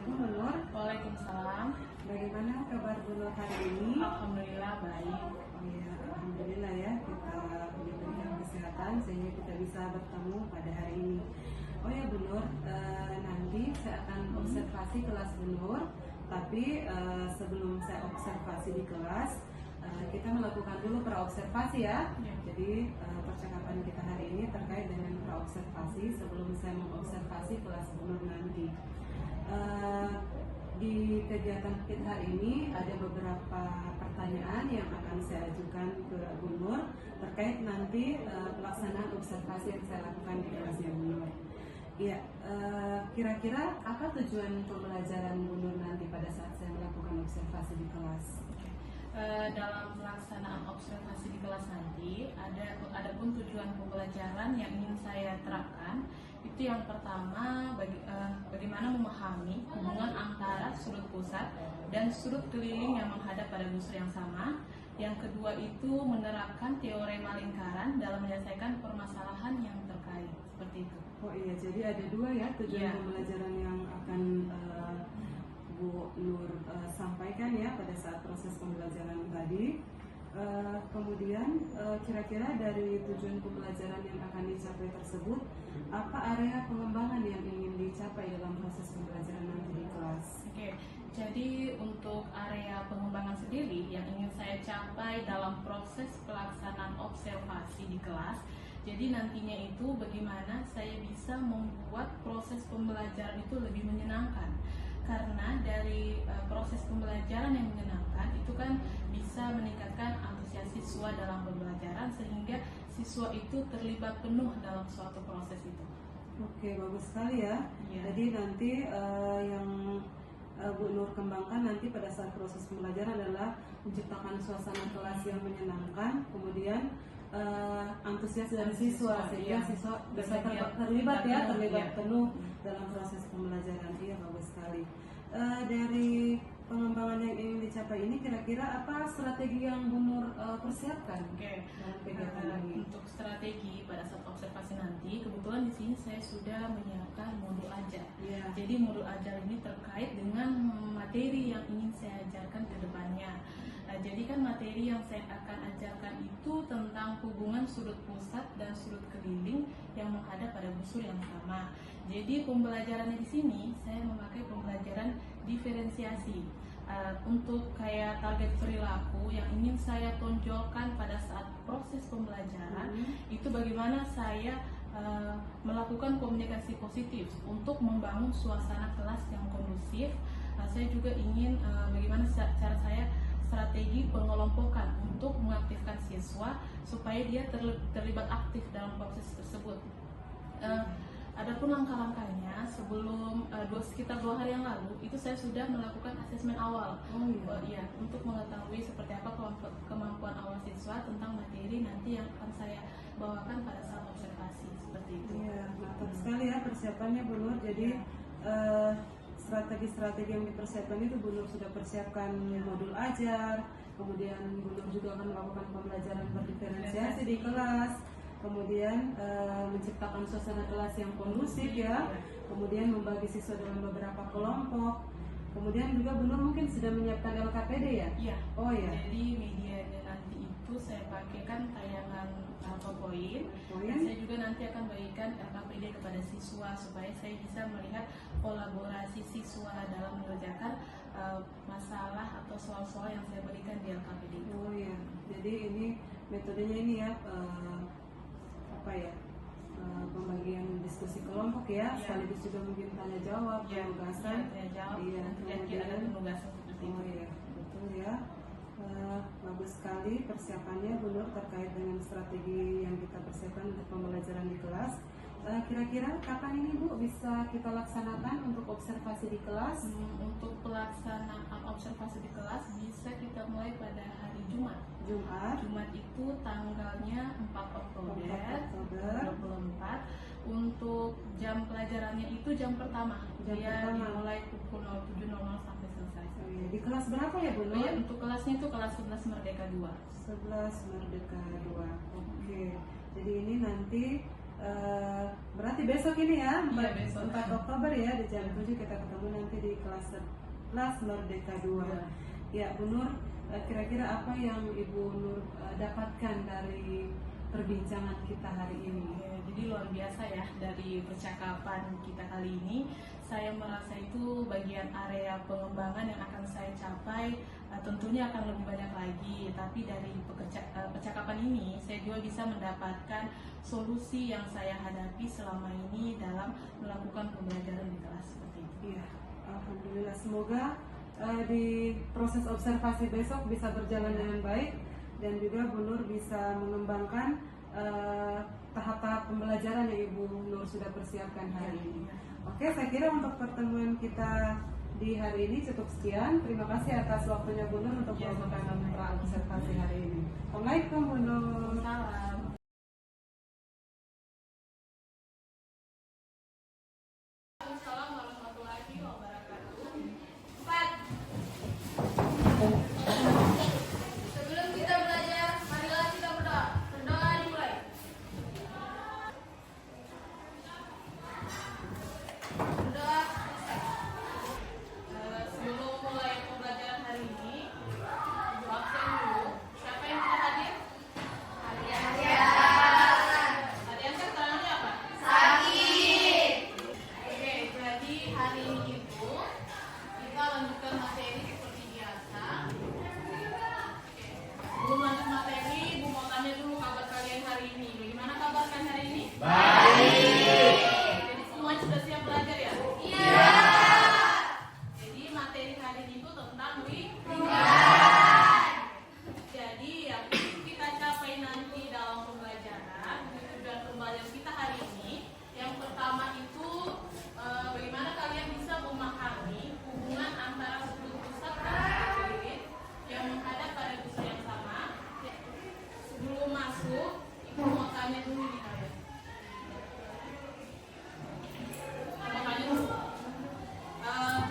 Assalamualaikum Bu Nur. Waalaikumsalam. Bagaimana kabar Bu Nur hari ini? Alhamdulillah baik. Oh ya, alhamdulillah ya, kita diberikan kesehatan sehingga kita bisa bertemu pada hari ini. Oh ya Bu Nur, nanti saya akan observasi kelas Bu Nur, tapi sebelum saya observasi di kelas, kita melakukan dulu praobservasi ya. Ya. Jadi percakapan kita hari ini terkait dengan praobservasi sebelum saya mengobservasi kelas Bu Nur nanti. Di kegiatan kita hari ini ada beberapa pertanyaan yang akan saya ajukan ke Bu Nur terkait nanti pelaksanaan observasi yang saya lakukan di kelasnya Bu Nur. Ya, kira-kira apa tujuan pembelajaran Bu Nur nanti pada saat saya melakukan observasi di kelas? Dalam pelaksanaan observasi di kelas nanti ada pun tujuan pembelajaran yang ingin saya terapkan. Itu yang pertama, bagaimana memahami hubungan antara sudut pusat dan sudut keliling yang menghadap pada busur yang sama. Yang kedua itu menerapkan teorema lingkaran dalam menyelesaikan permasalahan yang terkait. Seperti itu. Oh iya, jadi ada dua ya tujuan Iya. pembelajaran yang akan Bu Nur sampaikan ya pada saat proses pembelajaran tadi. Kemudian kira-kira dari tujuan pembelajaran yang akan dicapai tersebut, apa area pengembangan yang ingin dicapai dalam proses pembelajaran nanti di kelas? Oke, jadi untuk area pengembangan sendiri yang ingin saya capai dalam proses pelaksanaan observasi di kelas, jadi nantinya itu bagaimana saya bisa membuat proses pembelajaran itu lebih menyenangkan. Karena dari proses pembelajaran yang menyenangkan itu kan bisa meningkatkan antusias siswa dalam pembelajaran sehingga siswa itu terlibat penuh dalam suatu proses itu. Oke, bagus sekali ya. Iya. Jadi nanti yang Bu Nur kembangkan nanti pada saat proses pembelajaran adalah menciptakan suasana kelas yang menyenangkan, kemudian antusias dari siswa sehingga Iya. siswa bisa Terlibat terlibat iya. penuh dalam proses pembelajaran. Iya, bagus sekali. Dari pengembangan yang ingin dicapai ini, kira-kira apa strategi yang Bu Nur persiapkan Oke, dalam kegiatan ini? untuk strategi pada saat observasi nanti, kebetulan di sini saya sudah menyiapkan modul ajar. Iya. Jadi modul ajar ini terkait dengan materi yang ingin saya ajarkan ke depannya. Jadi kan materi yang saya akan ajarkan itu tentang hubungan sudut pusat dan sudut keliling yang menghadap pada busur yang sama. Jadi pembelajarannya di sini saya memakai pembelajaran diferensiasi. Untuk kayak target perilaku yang ingin saya tonjolkan pada saat proses pembelajaran itu bagaimana saya melakukan komunikasi positif untuk membangun suasana kelas yang kondusif. Saya juga ingin bagaimana cara saya strategi pengelompokan untuk mengaktifkan siswa supaya dia terlibat aktif dalam proses tersebut. Adapun langkah-langkahnya sebelum sekitar 2 hari yang lalu itu saya sudah melakukan asesmen awal. Iya, untuk mengetahui seperti apa kemampuan awal siswa tentang materi nanti yang akan saya bawakan pada saat observasi seperti itu. Iya, mantap sekali ya persiapannya Bu Nur. Jadi strategi-strategi yang dipersiapkan itu Bu Nur sudah persiapkan modul ajar, kemudian Bu Nur juga akan melakukan pembelajaran berdiferensiasi di kelas, kemudian menciptakan suasana kelas yang kondusif ya, kemudian membagi siswa dalam beberapa kelompok, kemudian juga Bu Nur mungkin sudah menyiapkan LKPD ya? Iya. Oh ya. Jadi medianya nanti itu saya pakai kan tayangan PowerPoint. Dan saya juga nanti akan bagikan LKPD kepada siswa supaya saya bisa melihat kolaborasi siswa dalam mengerjakan masalah atau soal-soal yang saya berikan di LKPD. Oh ya. Jadi ini metodenya ini ya pembagian diskusi kelompok ya, sekaligus juga mungkin tanya jawab, penugasan. Tanya jawab. Iya, Nanti ada penugasan seperti oh itu. iya, betul ya. Bagus sekali persiapannya Bu Nur terkait dengan strategi yang kita persiapkan untuk pembelajaran di kelas. Kira-kira kapan ini Bu bisa kita laksanakan untuk observasi di kelas? Untuk pelaksanaan observasi di kelas bisa kita mulai pada hari Jumat. Jumat itu tanggalnya 4 Oktober 2024. Untuk jam pelajarannya itu jam pertama. Dia dimulai pukul 07.00 sampai selesai. Oh iya. Di kelas berapa ya Bu Nur? Untuk kelasnya itu kelas 11 Merdeka 2. 11 Merdeka 2. Oke. Jadi ini nanti Berarti besok ini ya, 4, Iya, besok. 4 Oktober ya, di jam 7 kita ketemu nanti di kelas Merdeka 2. Ya, Bu Nur, kira-kira apa yang Ibu Nur dapatkan dari perbincangan kita hari ini? Ya, jadi luar biasa ya dari percakapan kita kali ini. Saya merasa itu bagian area pengembangan yang akan saya capai tentunya akan lebih banyak lagi. Tapi dari percakapan ini saya juga bisa mendapatkan solusi yang saya hadapi selama ini dalam melakukan pembelajaran di kelas seperti itu. Iya, alhamdulillah. Semoga di proses observasi besok bisa berjalan dengan baik dan juga Bu Nur bisa mengembangkan tahap-tahap pembelajaran yang Ibu Nur sudah persiapkan hari ini. Oke, saya kira untuk pertemuan kita di hari ini cukup sekian. Terima kasih atas waktunya Bu Nur untuk melakukan observasi hari ini. Assalamualaikum Bu Nur. Salam. Assalamualaikum warahmatullahi wabarakatuh. Sebelum kita belajar, marilah kita berdoa. Berdoa dimulai. Berdoa. Sebelum mulai pembelajaran hari ini, Ibu absen dulu. Siapa yang tidak hadir? Tadi yang keterangannya apa? Sakit. Oke, jadi hari ini itu kita lanjutkan materi seperti biasa. Belum lanjut materi, Bu mau tanya dulu kabar kalian hari ini. Bagaimana kabar kalian hari ini? Baik. Jadi semuanya sudah siap belajar ya? Iya. Jadi materi hari ini itu tentang Jadi yang kita capai nanti dalam pembelajaran, tujuan pembelajaran kita hari ini, yang pertama itu bagaimana kalian bisa memahami hubungan antara sudut pusat dan sudut keliling yang menghadap pada pusat yang sama. Sebelum masuk, Ibu mau tanya dulu nih kalian. Mau tanya dulu.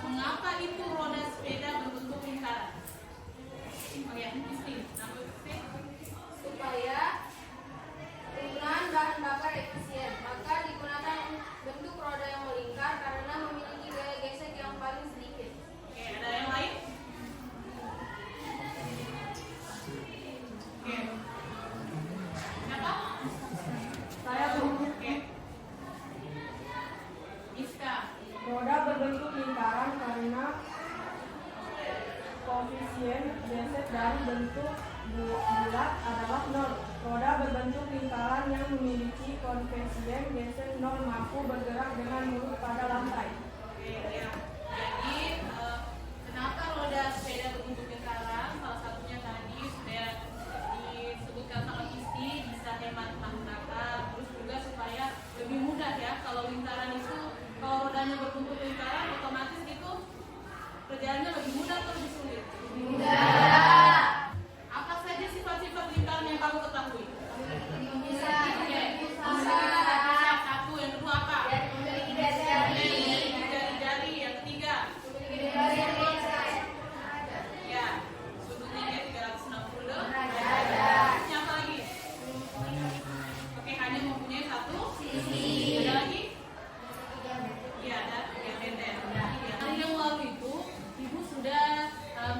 Mengapa itu roda sepeda berbentuk lingkaran? Oh ya, mesti. Nama mesti. Supaya penggunaan bahan bakar efisien, maka digunakan bentuk roda yang melingkar karena memiliki gaya gesek yang paling sedikit. Oke, ada yang lain? Oke. Siapa? Saya Oke. Iska. roda berbentuk lingkaran karena koefisien gesek dari bentuk bulat adalah 0. Roda berbentuk lingkaran yang memiliki koefisien gesek 0 mampu bergerak dengan mulus pada lantai. Oke, ya. Jadi kenapa roda sepeda berbentuk lingkaran? Salah satunya tadi sudah disebutkan sama Isti, bisa hemat bahan bakar, terus juga supaya lebih mudah ya. Kalau lingkaran itu, kalau rodanya berbentuk lingkaran, otomatis itu perjalanannya lebih mudah atau lebih sulit? Apa saja sifat-sifat lingkaran yang kamu ketahui? Bisa. Oke, bisa satu, yang kedua apa? Memiliki jari-jari. Memiliki jari-jari, yang ketiga. Ya, sudutnya dia 360 derajat. Siapa lagi? Oke, hanya mempunyai satu sisi. Ada lagi? Iya, ada 3 meter. Hari yang lalu itu, Ibu sudah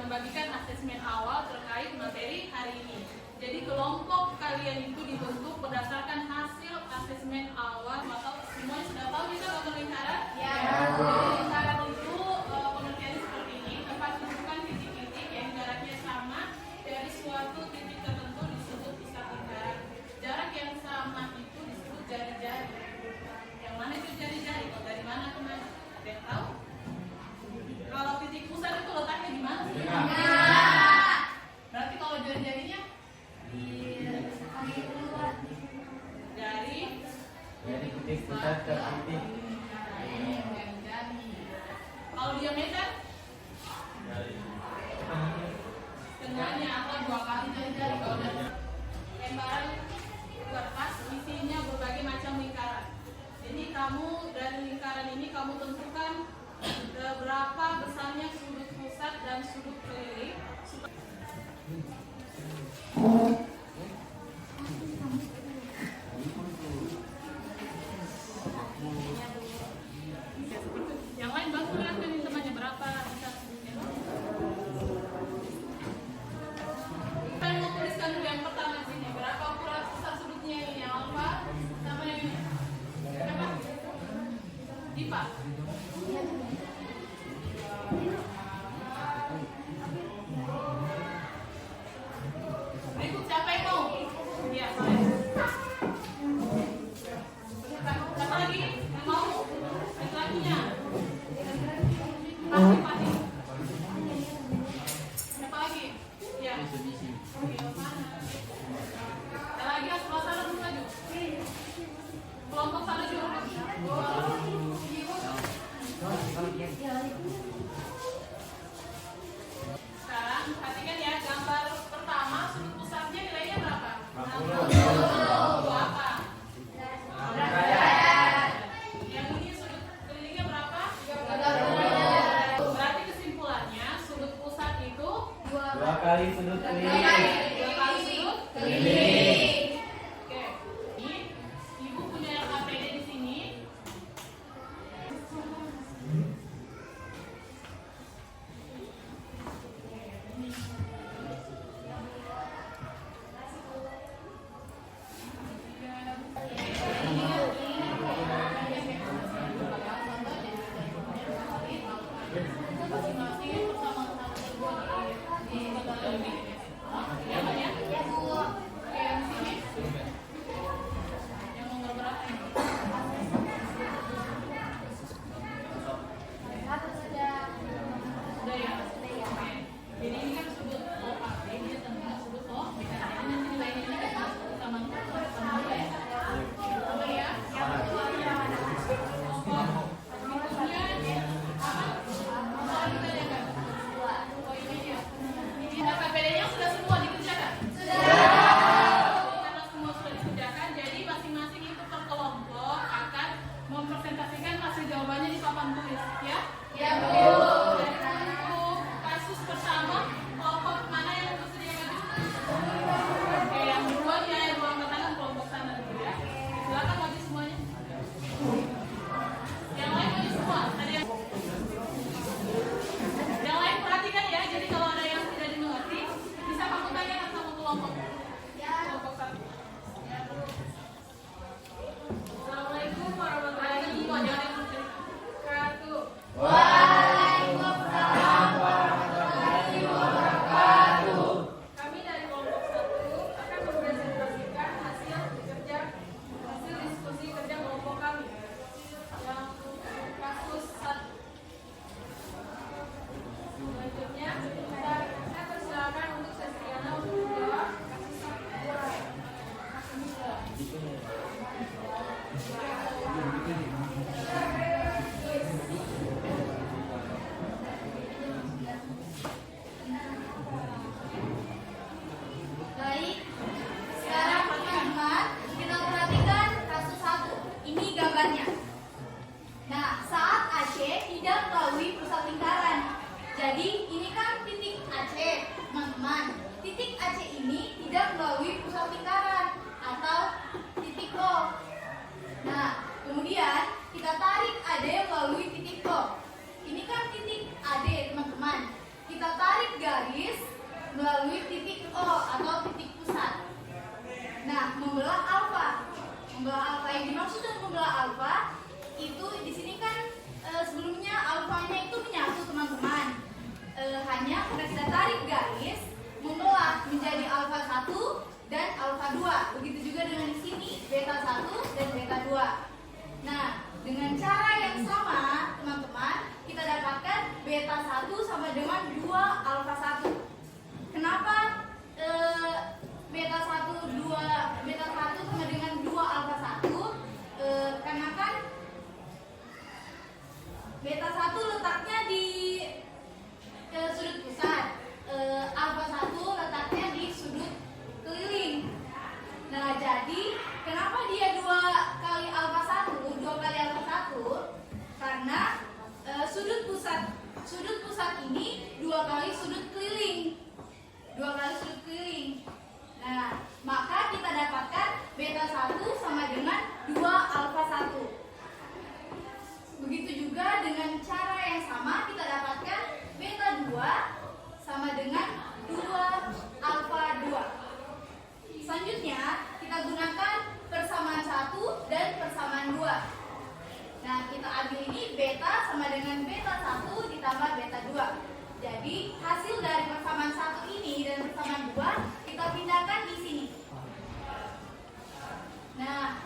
membagikan asesmen awal terkait materi hari ini. Jadi kelompok kalian itu dibentuk berdasarkan hasil asesmen awal. Atau semuanya sudah tahu kita apa lingkaran? Ya. Jadi lingkaran itu pengertiannya seperti ini. Tempat tunjukkan titik-titik yang jaraknya sama dari suatu titik tertentu disebut pusat lingkaran. Jarak yang sama itu disebut jari-jari. Yang mana itu jari-jari? Kalau dari mana ke mana? Ada yang tahu? Kalau titik pusat itu letaknya di mana? Berarti kalau jari-jarinya dari titik pusat ke titik jari. Kalau diameter tengahnya apa 2 kali jari-jari. Kalau dari lembaran kertas isinya berbagai macam lingkaran. Jadi kamu dari lingkaran ini kamu tentukan berapa besarnya sudut pusat dan sudut keliling. Berikut siapa yang mau? Iya, boleh. Siapa lagi yang mau? Laki-lakinya. Pasti, pasti. Siapa lagi? Iya. Ada lagi yang sebelah sana dulu maju. Kelompok sana juga. Sekarang perhatikan ya, gambar pertama sudut pusatnya nilainya berapa? 60. Apa? Yang ini sudut kelilingnya berapa? 30. Berarti kesimpulannya sudut pusat itu 2 kali sudut keliling. 2 kali sudut keliling. Oke. Ini Ibu punya APD di sini. Masing-masing persamaan di kota lebih. Ya, Mbak, ya? Oke, yang sini. Yang nomor berapa ini? Sudah ya? Oke. Jadi ini kan sudut OAB, dia tentang sudut O. Jadi nanti nilainya ini kita masuk ke taman sama ya. Sama ya? Berikutnya apa? Mau kita lihat? Oh ini dia. Ini KPD-nya sudah semua dikerjakan? Karena semua sudah dikerjakan, jadi masing-masing itu per kelompok akan mempresentasikan hasil jawabannya di papan tulis, ya? Ya, Bu. Untuk kasus pertama, kelompok mana yang bersedia maju? Oke, yang kedua dia yang angkat tangan kelompok sana dulu ya. Silakan maju semuanya. Yang lain maju semua. Ada yang lain perhatikan ya. Jadi kalau ada yang tidak dimengerti, bisa kamu tanyakan sama kelompok. Kelompok satu. Assalamualaikum warahmatullahi wabarakatuh. Kami dari kelompok 1 akan mempresentasikan hasil diskusi kerja kelompok kami yang kasus 1. Selanjutnya saya persilakan untuk Sestriana untuk menjawab kasus 1. Baik, sekarang teman-teman kita perhatikan kasus 1. Ini gambarnya. Nah, saat AC tidak melalui pusat lingkaran. Jadi ini kan titik AC, teman-teman. Titik AC ini tidak melalui pusat lingkaran atau titik O. Nah, kemudian kita tarik AD melalui titik O. Ini kan titik AD, teman-teman. Kita tarik garis melalui titik O atau titik pusat. Nah, membelah alfa. Membelah alfa yang dimaksud dengan membelah alfa itu di sini kan sebelumnya alfanya itu menyatu, teman-teman. Hanya karena kita tarik garis membelah menjadi alfa 1 dan alfa 2. Begitu juga dengan di sini beta 1 dan beta 2. Nah, dengan cara yang sama, teman-teman, kita dapatkan beta 1 sama dengan 2 alfa 1. Kenapa beta 1 sama dengan 2 alfa 1? Karena kan beta 1 letaknya di sudut pusat, alfa 1 letaknya di sudut keliling. Nah, jadi kenapa dia 2 kali alfa 1? 2 kali alfa 1 karena sudut pusat ini 2 kali sudut keliling. 2 kali sudut keliling. Nah, maka kita dapatkan beta 1 sama dengan 2 alfa 1. Begitu juga dengan cara yang sama kita dapatkan beta 2 sama dengan 2 alfa 2. Selanjutnya kita gunakan persamaan 1 dan persamaan 2. Nah, kita ambil ini beta sama dengan beta 1 ditambah beta 2. Jadi hasil dari persamaan 1 ini dan persamaan 2 kita pindahkan di sini. Nah,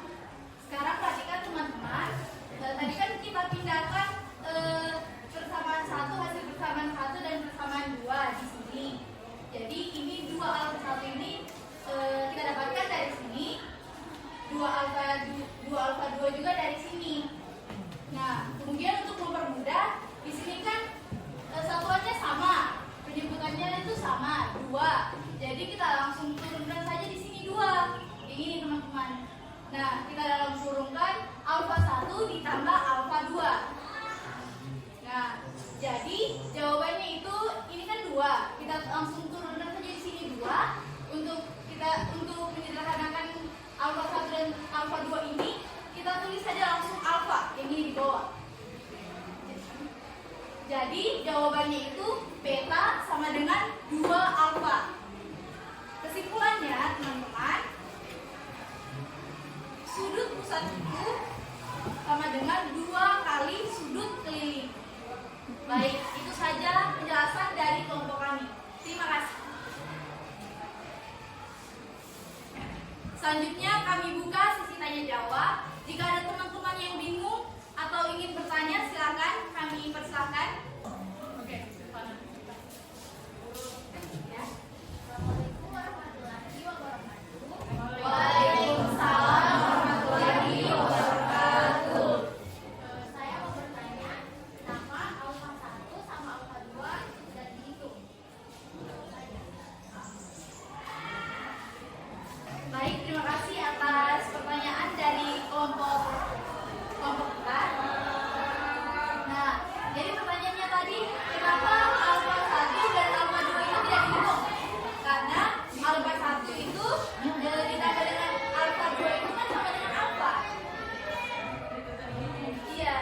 sekarang perhatikan teman-teman. Tadi kan kita pindahkan persamaan 1, hasil persamaan 1 dan persamaan 2 di sini. Jadi ini 2 alfa 1 ini kita dapatkan dari sini. 2 alfa 2 juga dari sini. Nah, kemudian untuk mempermudah, di sini kan satuannya sama, penyebutannya itu sama, 2. Jadi kita langsung turunkan saja di sini 2. Ini teman-teman. Nah, kita langsung turunkan alfa 1 ditambah alfa 2. Nah, jadi jawabannya itu ini kan 2. Kita langsung turunkan saja di sini 2 untuk menyederhanakan alfa 1 dan alfa 2 ini. Kita tulis saja langsung alfa yang ini di bawah. Jadi jawabannya itu beta sama dengan 2 alfa. Kesimpulannya teman-teman, sudut pusat itu sama dengan 2 kali sudut keliling. Baik, itu saja penjelasan dari kelompok kami. Terima kasih. Selanjutnya kami buka sesi tanya jawab. Jika ada teman-teman yang bingung atau ingin bertanya, silakan kami persilakan. Oke, Silvana. Ya. Assalamualaikum warahmatullahi wabarakatuh. Waalaikumsalam warahmatullahi wabarakatuh. Saya mau bertanya, kenapa alfa 1 sama alfa 2 tidak dihitung? Baik, terima kasih atas pertanyaan dari kelompok kita. Nah, jadi pertanyaannya tadi, kenapa alfa 1 dan alfa 2 itu tidak dihitung? Karena alfa 1 itu ditambah dengan alfa 2 itu kan sama dengan alfa. Iya.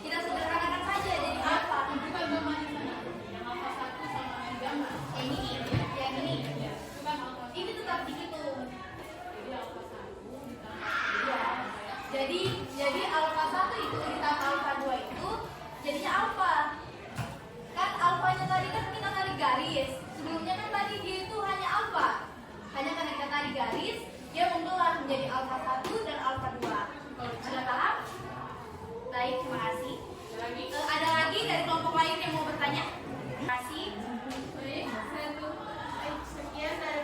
Kita sederhanakan saja jadi alfa. Bukan gambarnya sana. Yang alfa 1 sama yang gambar. Yang ini. Itu kan alfa 1. Ini tetap dihitung. Jadi alfa 1 ditambah. Iya. Jadi alfa 1 itu ditambah alfa 2 itu jadinya alfa. Kan alfanya tadi kan kita tarik garis. Sebelumnya kan tadi dia itu hanya alfa. Hanya karena kita tarik garis, dia membelah menjadi alfa 1 dan alfa 2. Sudah paham? Baik, terima kasih. Ada lagi dari kelompok lain yang mau bertanya? Terima kasih. Sekian dari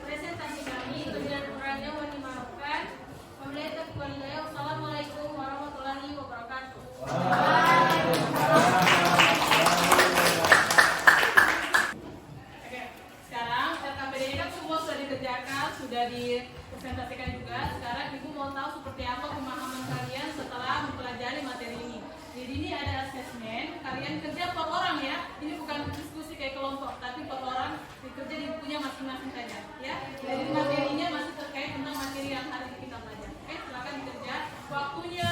presentasi kami. Kelebihan kurangnya mohon dimaafkan. Wabillahi taufiq wal hidayah. Wassalamualaikum warahmatullahi wabarakatuh. Oke, sekarang RKPD-nya kan semua sudah dikerjakan, sudah dipresentasikan juga. Sekarang Ibu mau tahu seperti apa pemahaman kalian setelah mempelajari materi ini. Jadi ini ada asesmen, kalian kerja per orang ya. Ini bukan diskusi kayak kelompok, tapi per orang dikerja di bukunya masing-masing saja ya. Jadi materinya masih terkait tentang materi yang hari ini kita belajar. Oke, silakan dikerja. Waktunya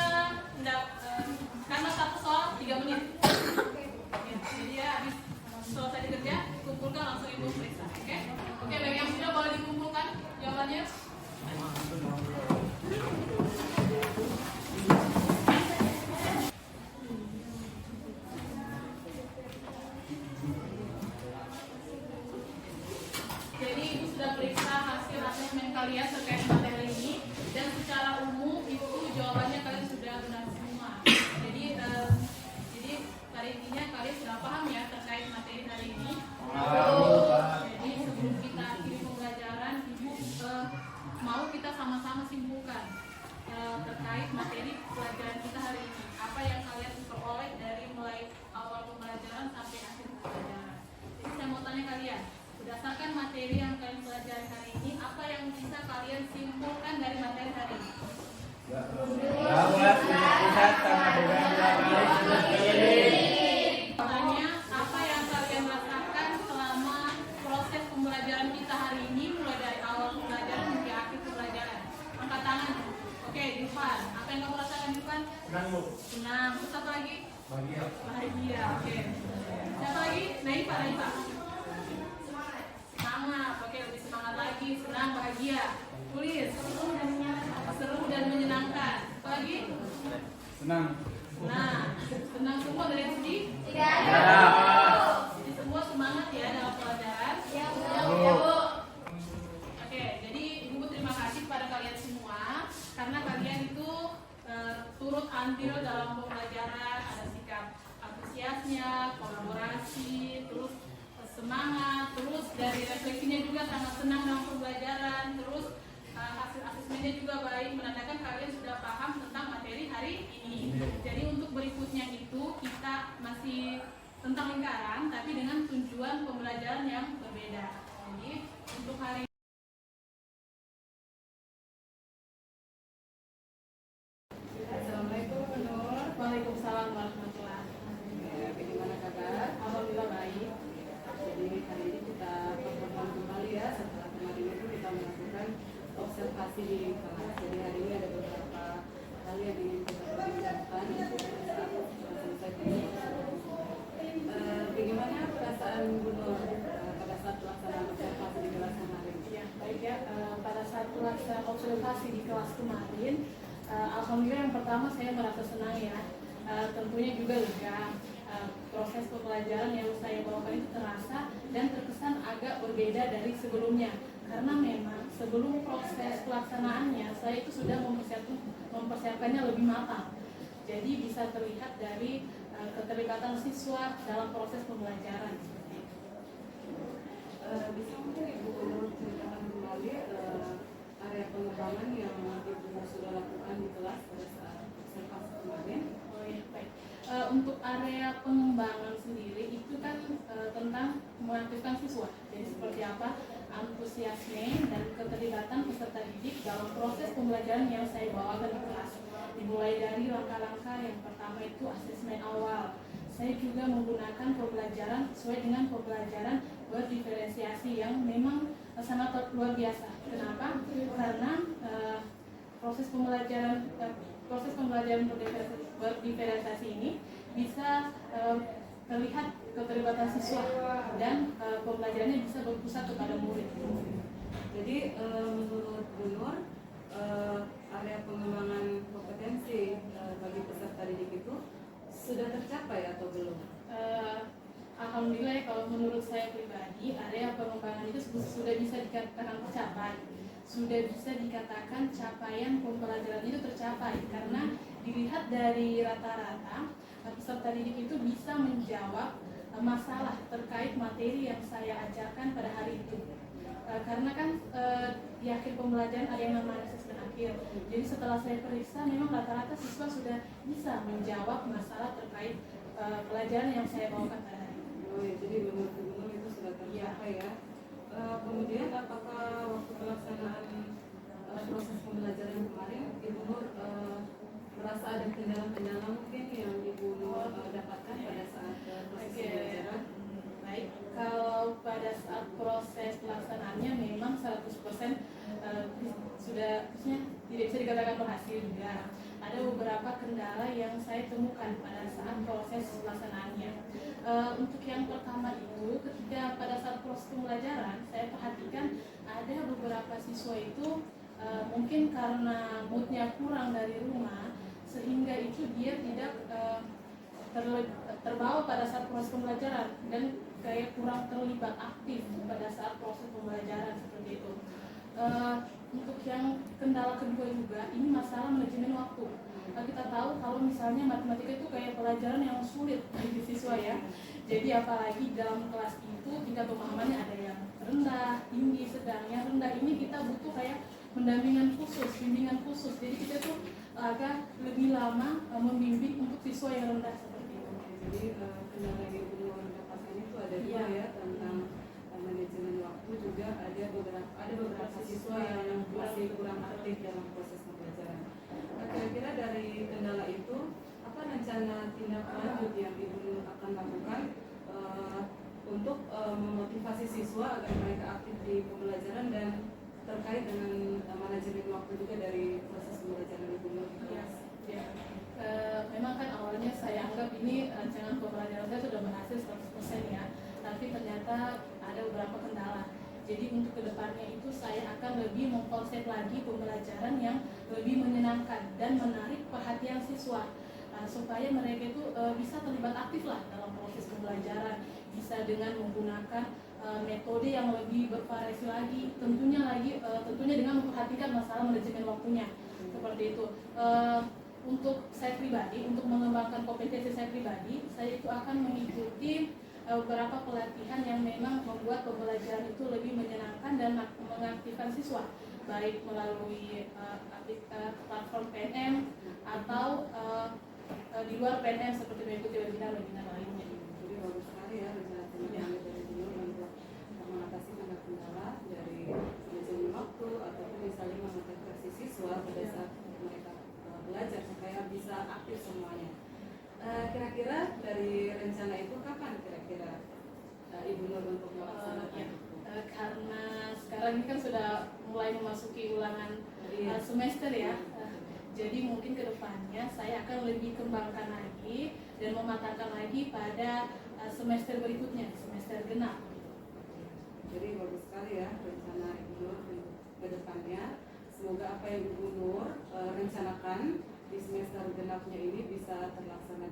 karena satu soal 3 menit. Ya, jadi ya habis selesai dikerja, kumpulkan langsung Ibu periksa. Oke, bagi yang sudah boleh dikumpulkan jawabannya. Jadi Ibu sudah periksa hasil asesmen kalian terkait materi ini dan secara umum itu jawabannya kalian sudah benar semua. Jadi pada intinya kalian sudah paham ya terkait materi hari ini. Jadi sebelum kita akhiri pembelajaran, Ibu mau kita sama-sama simpulkan terkait materi pelajaran kita hari ini. Apa yang kalian peroleh dari mulai awal pembelajaran sampai akhir pembelajaran. Jadi saya mau tanya kalian, berdasarkan materi yang kalian pelajari hari ini, apa yang bisa kalian simpulkan dari materi hari ini? Bahwa pusat sama dengan 2 kali sudut keliling. Tanya, apa yang kalian rasakan selama proses pembelajaran kita hari ini, mulai dari awal pembelajaran hingga akhir pembelajaran? Angkat tangan. Oke, Dufan. Apa yang kamu rasakan, Dufan? Senang, Bu. Senang. Terus satu lagi? Bahagia. Bahagia. Oke. Siapa lagi? Naifa. Semangat. Oke, lebih semangat lagi. Senang, bahagia. Tulis. Seru dan menyenangkan. Apa lagi? Senang. Nah, tenang semua dari sini. Tidak ada. Ya. Jadi semua semangat ya dalam pelajaran. Ya, Bu. Bu. Oke, jadi Ibu terima kasih pada kalian semua karena kalian itu turut andil dalam pembelajaran, ada sikap antusiasnya, kolaborasi, terus semangat, terus dari refleksinya juga sangat senang dalam pembelajaran, terus hasil asesmennya juga baik, menandakan kalian sudah paham tentang materi hari ini. Jadi untuk berikutnya itu kita masih tentang lingkaran, tapi dengan tujuan pembelajaran yang berbeda. Jadi untuk hari Assalamualaikum Bu Nur. Waalaikumsalam warahmatullahi wabarakatuh. Bagaimana kabar? Alhamdulillah baik. Jadi hari ini kita pertemuan kembali ya, setelah kemarin itu kita melakukan observasi di kelas. Jadi hari ini ada beberapa hal yang ingin kita perbincangkan saat selesai ini. Bagaimana perasaan Bu Nur pada saat pelaksanaan observasi di kelas kemarin? Ya, baik ya. Pada saat pelaksanaan observasi di kelas kemarin, alhamdulillah yang pertama saya merasa senang ya. Tentunya juga lega. Proses pembelajaran yang saya bawakan itu terasa dan terkesan agak berbeda dari sebelumnya. Karena memang sebelum proses pelaksanaannya saya itu sudah mempersiapkannya lebih matang. Jadi bisa terlihat dari keterlibatan siswa dalam proses pembelajaran. Bisa mungkin Ibu Nur ceritakan kembali area pengembangan yang Ibu sudah lakukan di kelas pada saat observasi kemarin? Oh ya, baik. Untuk area pengembangan sendiri itu kan tentang mengaktifkan siswa. Jadi seperti apa antusiasme dan keterlibatan peserta didik dalam proses pembelajaran yang saya bawakan di kelas. Dimulai dari langkah-langkah yang pertama itu asesmen awal. Saya juga menggunakan pembelajaran sesuai dengan pembelajaran berdiferensiasi yang memang sangat luar biasa. Kenapa? Karena proses pembelajaran berdiferensiasi ini bisa terlihat keterlibatan siswa dan pembelajarannya bisa berpusat kepada murid. Jadi menurut Bu Nur, area pengembangan kompetensi bagi peserta didik itu sudah tercapai atau belum? Alhamdulillah ya, kalau menurut saya pribadi area pengembangan itu sudah bisa dikatakan tercapai. Sudah bisa dikatakan capaian pembelajaran itu tercapai karena dilihat dari rata-rata peserta didik itu bisa menjawab masalah terkait materi yang saya ajarkan pada hari itu. Karena kan di akhir pembelajaran ada yang namanya asesmen akhir. Jadi setelah saya periksa memang rata-rata siswa sudah bisa menjawab masalah terkait pelajaran yang saya bawakan pada hari itu. Oh ya, jadi menurut Bu Nur itu sudah tercapai ya. Kemudian apakah waktu pelaksanaan proses pembelajaran kemarin Ibu Nur merasa ada kendala-kendala mungkin yang Ibu Nur dapatkan pada saat proses pembelajaran? Baik, kalau pada saat proses pelaksanaannya memang 100% sudah tidak bisa dikatakan berhasil juga. Ada beberapa kendala yang saya temukan pada saat proses pelaksanaannya. Untuk yang pertama itu, ketika pada saat proses pembelajaran, saya perhatikan ada beberapa siswa itu mungkin karena moodnya kurang dari rumah, sehingga itu dia tidak terbawa pada saat proses pembelajaran dan kayak kurang terlibat aktif pada saat proses pembelajaran seperti itu. Untuk yang kendala kedua juga, ini masalah manajemen waktu. Kita tahu kalau misalnya matematika itu kayak pelajaran yang sulit bagi siswa ya. Jadi apalagi dalam kelas itu tingkat pemahamannya ada yang rendah, tinggi, sedang. Yang rendah ini kita butuh kayak pendampingan khusus, bimbingan khusus. Jadi kita tuh agak lebih lama membimbing untuk siswa yang rendah seperti itu. Jadi kendala yang Ibu Nur dapatkan itu ada dua ya, tentang manajemen waktu, juga ada beberapa siswa yang masih kurang aktif dalam proses pembelajaran. Kira-kira dari kendala itu apa rencana tindak lanjut yang Ibu Nur akan lakukan untuk memotivasi siswa agar mereka aktif di pembelajaran dan terkait dengan manajemen waktu juga dari proses pembelajaran Ibu Nur? Ya. Memang kan awalnya saya anggap ini rancangan pembelajaran saya sudah berhasil 100% ya, tapi ternyata ada beberapa kendala. Jadi untuk kedepannya itu saya akan lebih mengkonsep lagi pembelajaran yang lebih menyenangkan dan menarik perhatian siswa. supaya mereka itu bisa terlibat aktif lah dalam proses pembelajaran, bisa dengan menggunakan metode yang lebih bervariasi lagi, tentunya dengan memperhatikan masalah manajemen waktunya seperti itu. Untuk saya pribadi, untuk mengembangkan kompetensi saya pribadi, saya itu akan mengikuti beberapa pelatihan yang memang membuat pembelajaran itu lebih menyenangkan dan mengaktifkan siswa, baik melalui platform PNM atau di luar PNM seperti mengikuti webinar-webinar lainnya. Jadi bagus sekali ya rencana penelitian dari Junior untuk mengatasi kendala dari manajemen waktu ataupun misalnya memotivasi siswa pada saat mereka belajar supaya bisa aktif semuanya. Kira-kira dari rencana itu kapan kira-kira Ibu Nur untuk melaksanakan itu? Karena sekarang ini kan sudah mulai memasuki ulangan semester ya. Jadi mungkin kedepannya saya akan lebih kembangkan lagi dan mematangkan lagi pada semester berikutnya, semester genap. Jadi bagus sekali ya rencana Ibu Nur ke depannya. Semoga apa yang Ibu Nur rencanakan di semester genapnya ini bisa terlaksana